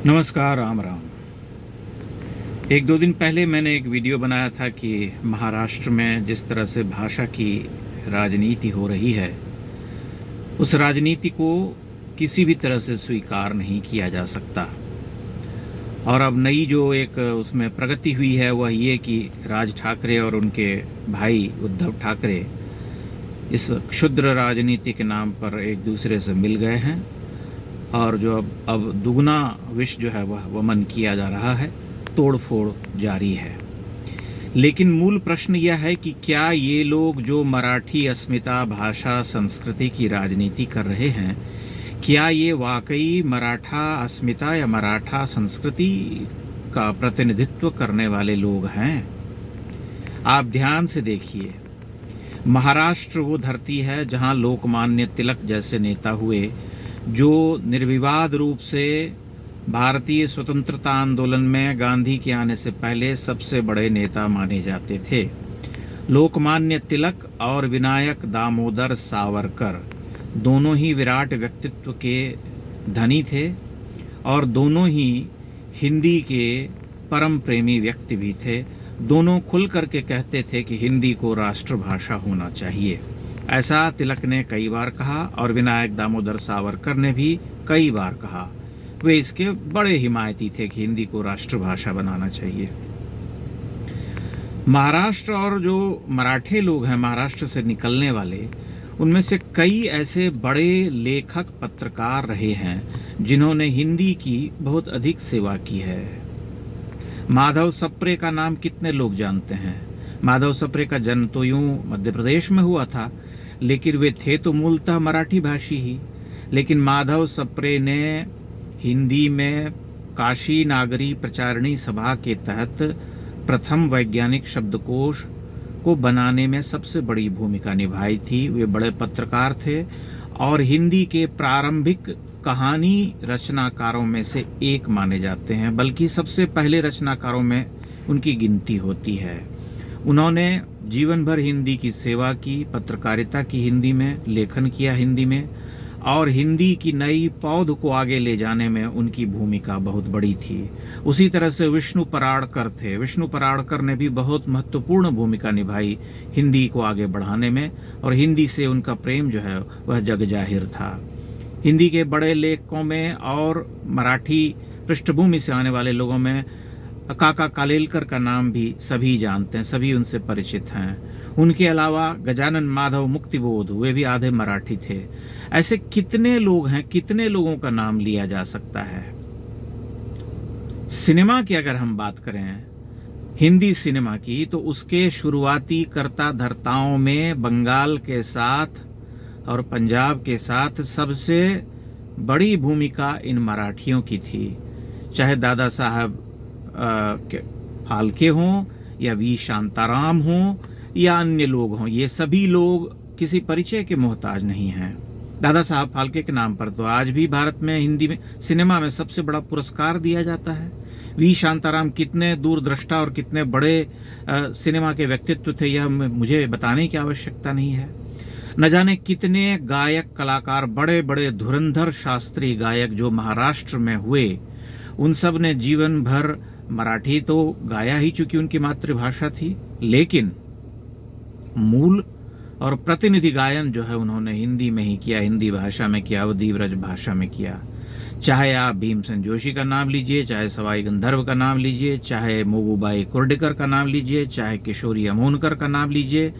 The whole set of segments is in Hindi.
नमस्कार, राम राम। एक दो दिन पहले मैंने एक वीडियो बनाया था कि महाराष्ट्र में जिस तरह से भाषा की राजनीति हो रही है, उस राजनीति को किसी भी तरह से स्वीकार नहीं किया जा सकता। और अब नई जो एक उसमें प्रगति हुई है वह ये कि राज ठाकरे और उनके भाई उद्धव ठाकरे इस क्षुद्र राजनीति के नाम पर एक दूसरे से मिल गए हैं और जो अब दुगना विष जो है वह वमन किया जा रहा है, तोड़फोड़ जारी है। लेकिन मूल प्रश्न यह है कि क्या ये लोग जो मराठी अस्मिता, भाषा, संस्कृति की राजनीति कर रहे हैं, क्या ये वाकई मराठा अस्मिता या मराठा संस्कृति का प्रतिनिधित्व करने वाले लोग हैं? आप ध्यान से देखिए, महाराष्ट्र वो धरती है जहां लोकमान्य तिलक जैसे नेता हुए, जो निर्विवाद रूप से भारतीय स्वतंत्रता आंदोलन में गांधी के आने से पहले सबसे बड़े नेता माने जाते थे। लोकमान्य तिलक और विनायक दामोदर सावरकर दोनों ही विराट व्यक्तित्व के धनी थे और दोनों ही हिंदी के परम प्रेमी व्यक्ति भी थे। दोनों खुल करके कहते थे कि हिंदी को राष्ट्रभाषा होना चाहिए। ऐसा तिलक ने कई बार कहा और विनायक दामोदर सावरकर ने भी कई बार कहा। वे इसके बड़े हिमायती थे कि हिंदी को राष्ट्रभाषा बनाना चाहिए। महाराष्ट्र और जो मराठे लोग हैं, महाराष्ट्र से निकलने वाले, उनमें से कई ऐसे बड़े लेखक, पत्रकार रहे हैं जिन्होंने हिंदी की बहुत अधिक सेवा की है। माधव सप्रे का नाम कितने लोग जानते हैं? माधव सप्रे का जन्म तो यूं मध्य प्रदेश में हुआ था, लेकिन वे थे तो मूलतः मराठी भाषी ही। लेकिन माधव सप्रे ने हिंदी में काशी नागरी प्रचारणी सभा के तहत प्रथम वैज्ञानिक शब्दकोश को बनाने में सबसे बड़ी भूमिका निभाई थी। वे बड़े पत्रकार थे और हिंदी के प्रारंभिक कहानी रचनाकारों में से एक माने जाते हैं, बल्कि सबसे पहले रचनाकारों में उनकी गिनती होती है। उन्होंने जीवन भर हिंदी की सेवा की, पत्रकारिता की हिंदी में, लेखन किया हिंदी में, और हिंदी की नई पौध को आगे ले जाने में उनकी भूमिका बहुत बड़ी थी। उसी तरह से विष्णु पराड़कर थे। विष्णु पराड़कर ने भी बहुत महत्वपूर्ण भूमिका निभाई हिंदी को आगे बढ़ाने में, और हिंदी से उनका प्रेम जो है वह जग जाहिर था। हिंदी के बड़े लेखकों में और मराठी पृष्ठभूमि से आने वाले लोगों में काका कालेलकर का नाम भी सभी जानते हैं, सभी उनसे परिचित हैं। उनके अलावा गजानन माधव मुक्तिबोध, वे भी आधे मराठी थे। ऐसे कितने लोग हैं, कितने लोगों का नाम लिया जा सकता है। सिनेमा की अगर हम बात करें, हिंदी सिनेमा की, तो उसके शुरुआती कर्ता धर्ताओं में बंगाल के साथ और पंजाब के साथ सबसे बड़ी भूमिका इन मराठियों की थी। चाहे दादा साहब फाल्के हों या वी शांताराम हों या अन्य लोग हों, ये सभी लोग किसी परिचय के मोहताज नहीं हैं। दादा साहब फाल्के के नाम पर तो आज भी भारत में हिंदी में सिनेमा में सबसे बड़ा पुरस्कार दिया जाता है। वी शांताराम कितने दूरदृष्टा और कितने बड़े सिनेमा के व्यक्तित्व थे, यह मुझे बताने की आवश्यकता नहीं है। न जाने कितने गायक, कलाकार, बड़े बड़े धुरंधर शास्त्रीय गायक जो महाराष्ट्र में हुए, उन सब ने जीवन भर मराठी तो गाया ही, चूंकि उनकी मातृभाषा थी, लेकिन मूल और प्रतिनिधि गायन जो है उन्होंने हिंदी में ही किया, हिंदी भाषा में किया, अवधी ब्रज भाषा में किया। चाहे आप भीमसेन जोशी का नाम लीजिए, चाहे सवाई गंधर्व का नाम लीजिए, चाहे मोगूबाई कुर्डीकर का नाम लीजिए, चाहे किशोरी अमोनकर का नाम लीजिए,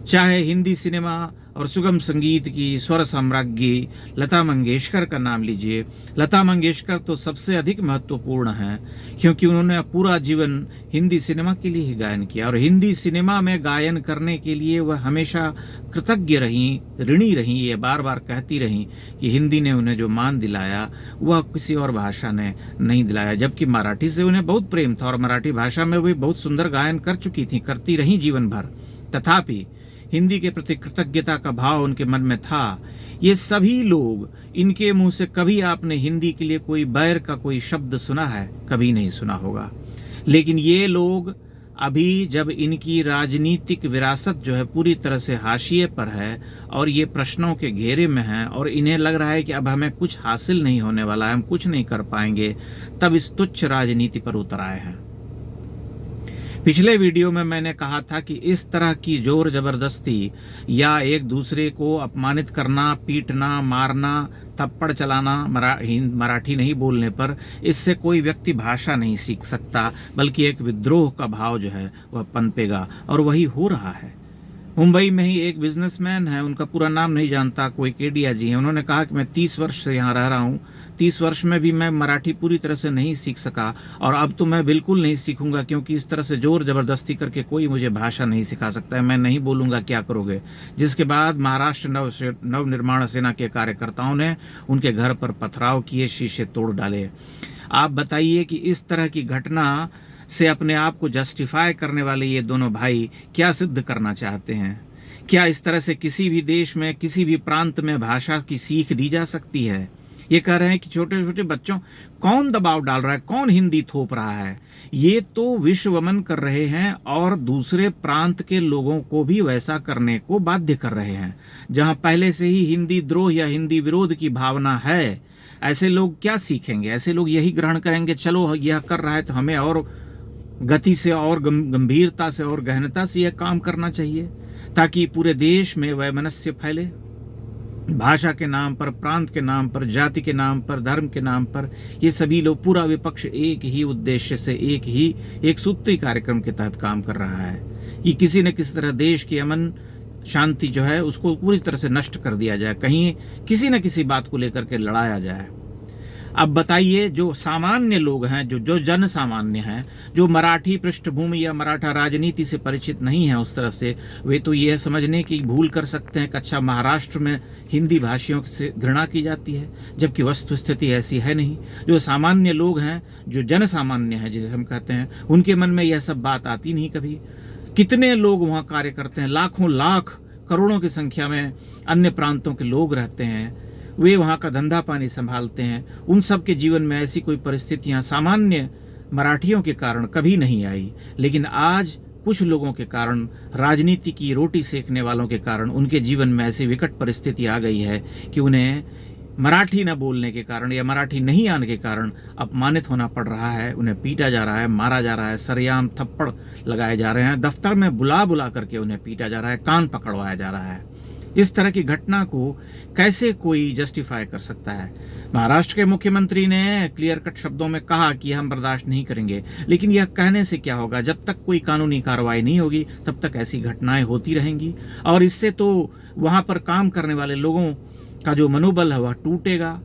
चाहे हिंदी सिनेमा और सुगम संगीत की स्वर साम्राज्ञी लता मंगेशकर का नाम लीजिए। लता मंगेशकर तो सबसे अधिक महत्वपूर्ण हैं, क्योंकि उन्होंने पूरा जीवन हिंदी सिनेमा के लिए ही गायन किया, और हिंदी सिनेमा में गायन करने के लिए वह हमेशा कृतज्ञ रहीं, ऋणी रहीं। ये बार बार कहती रहीं कि हिंदी ने उन्हें जो मान दिलाया वह किसी और भाषा ने नहीं दिलाया, जबकि मराठी से उन्हें बहुत प्रेम था और मराठी भाषा में वे बहुत सुंदर गायन कर चुकी थी, करती रहीं जीवन भर। तथापि हिंदी के प्रति कृतज्ञता का भाव उनके मन में था। ये सभी लोग, इनके मुंह से कभी आपने हिंदी के लिए कोई बैर का कोई शब्द सुना है? कभी नहीं सुना होगा। लेकिन ये लोग अभी जब इनकी राजनीतिक विरासत जो है पूरी तरह से हाशिए पर है और ये प्रश्नों के घेरे में है और इन्हें लग रहा है कि अब हमें कुछ हासिल नहीं होने वाला है, हम कुछ नहीं कर पाएंगे, तब इस तुच्छ राजनीति पर उतर आए हैं। पिछले वीडियो में मैंने कहा था कि इस तरह की जोर जबरदस्ती या एक दूसरे को अपमानित करना, पीटना, मारना, थप्पड़ चलाना मराठी नहीं बोलने पर इससे कोई व्यक्ति भाषा नहीं सीख सकता, बल्कि एक विद्रोह का भाव जो है वह पनपेगा, और वही हो रहा है। मुंबई में ही एक बिजनेसमैन है, उनका पूरा नाम नहीं जानता, कोई केडिया जी हैं। उन्होंने कहा कि मैं 30 वर्ष से यहाँ रह रहा हूँ, 30 वर्ष में भी मैं मराठी पूरी तरह से नहीं सीख सका, और अब तो मैं बिल्कुल नहीं सीखूंगा, क्योंकि इस तरह से जोर जबरदस्ती करके कोई मुझे भाषा नहीं सिखा सकता है, मैं नहीं बोलूंगा, क्या करोगे। जिसके बाद महाराष्ट्र नव निर्माण सेना के कार्यकर्ताओं ने उनके घर पर पथराव किए, शीशे तोड़ डाले। आप बताइए कि इस तरह की घटना से अपने आप को जस्टिफाई करने वाले ये दोनों भाई क्या सिद्ध करना चाहते हैं? क्या इस तरह से किसी भी देश में, किसी भी प्रांत में भाषा की सीख दी जा सकती है? ये कह रहे हैं कि छोटे छोटे बच्चों, कौन दबाव डाल रहा है, कौन हिंदी थोप रहा है? ये तो विश्वमन कर रहे हैं और दूसरे प्रांत के लोगों को भी वैसा करने को बाध्य कर रहे हैं। जहां पहले से ही हिंदी द्रोह या हिंदी विरोध की भावना है, ऐसे लोग क्या सीखेंगे? ऐसे लोग यही ग्रहण करेंगे, चलो यह कर रहा है तो हमें और गति से और गंभीरता से और गहनता से यह काम करना चाहिए, ताकि पूरे देश में वैमनस्य फैले। भाषा के नाम पर, प्रांत के नाम पर, जाति के नाम पर, धर्म के नाम पर ये सभी लोग, पूरा विपक्ष एक ही उद्देश्य से, एक सूत्री कार्यक्रम के तहत काम कर रहा है कि किसी न किसी तरह देश की अमन शांति जो है उसको पूरी तरह से नष्ट कर दिया जाए, कहीं किसी न किसी बात को लेकर के लड़ाया जाए। अब बताइए, जो सामान्य लोग हैं, जो जन सामान्य हैं, जो मराठी पृष्ठभूमि या मराठा राजनीति से परिचित नहीं है उस तरह से, वे तो यह समझने की भूल कर सकते हैं कि अच्छा महाराष्ट्र में हिंदी भाषियों से घृणा की जाती है, जबकि वस्तु स्थिति ऐसी है नहीं। जो सामान्य लोग हैं, जो जन सामान्य हैं जिसे हम कहते हैं, उनके मन में यह सब बात आती नहीं कभी। कितने लोग वहाँ कार्य करते हैं, लाखों लाख करोड़ों की संख्या में अन्य प्रांतों के लोग रहते हैं, वे वहाँ का धंधा पानी संभालते हैं। उन सब के जीवन में ऐसी कोई परिस्थितियाँ सामान्य मराठियों के कारण कभी नहीं आई, लेकिन आज कुछ लोगों के कारण, राजनीति की रोटी सेकने वालों के कारण उनके जीवन में ऐसी विकट परिस्थिति आ गई है कि उन्हें मराठी न बोलने के कारण या मराठी नहीं आने के कारण अपमानित होना पड़ रहा है, उन्हें पीटा जा रहा है, मारा जा रहा है, सरेआम थप्पड़ लगाए जा रहे हैं, दफ्तर में बुला बुला करके उन्हें पीटा जा रहा है, कान पकड़वाया जा रहा है। इस तरह की घटना को कैसे कोई जस्टिफाई कर सकता है? महाराष्ट्र के मुख्यमंत्री ने क्लियर कट शब्दों में कहा कि हम बर्दाश्त नहीं करेंगे, लेकिन यह कहने से क्या होगा? जब तक कोई कानूनी कार्रवाई नहीं होगी तब तक ऐसी घटनाएं होती रहेंगी, और इससे तो वहां पर काम करने वाले लोगों का जो मनोबल है वह टूटेगा।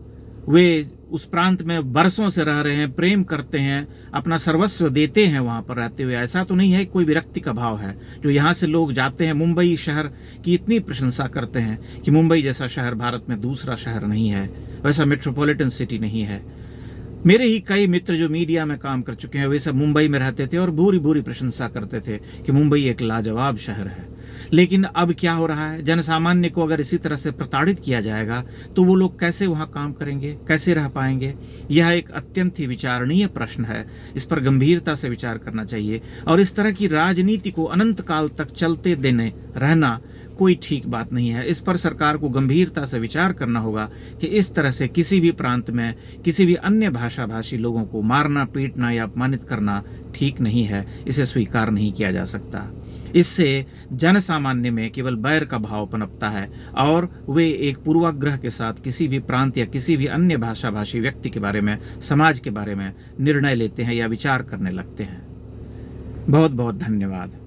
वे उस प्रांत में बरसों से रह रहे हैं, प्रेम करते हैं, अपना सर्वस्व देते हैं वहाँ पर रहते हुए। ऐसा तो नहीं है कोई विरक्ति का भाव है। जो यहाँ से लोग जाते हैं, मुंबई शहर की इतनी प्रशंसा करते हैं कि मुंबई जैसा शहर भारत में दूसरा शहर नहीं है, वैसा मेट्रोपॉलिटन सिटी नहीं है। मेरे ही कई मित्र जो मीडिया में काम कर चुके हैं, वे सब मुंबई में रहते थे और भूरी भूरी प्रशंसा करते थे कि मुंबई एक लाजवाब शहर है। लेकिन अब क्या हो रहा है? जनसामान्य को अगर इसी तरह से प्रताड़ित किया जाएगा तो वो लोग कैसे वहाँ काम करेंगे, कैसे रह पाएंगे? यह एक अत्यंत ही विचारणीय प्रश्न है, इस पर गंभीरता से विचार करना चाहिए। और इस तरह की राजनीति को अनंत काल तक चलते देने रहना कोई ठीक बात नहीं है। इस पर सरकार को गंभीरता से विचार करना होगा कि इस तरह से किसी भी प्रांत में किसी भी अन्य भाषा भाषी लोगों को मारना, पीटना या अपमानित करना ठीक नहीं है, इसे स्वीकार नहीं किया जा सकता। इससे जन सामान्य में केवल बैर का भाव पनपता है और वे एक पूर्वाग्रह के साथ किसी भी प्रांत या किसी भी अन्य भाषा भाषी व्यक्ति के बारे में, समाज के बारे में निर्णय लेते हैं या विचार करने लगते हैं। बहुत बहुत धन्यवाद।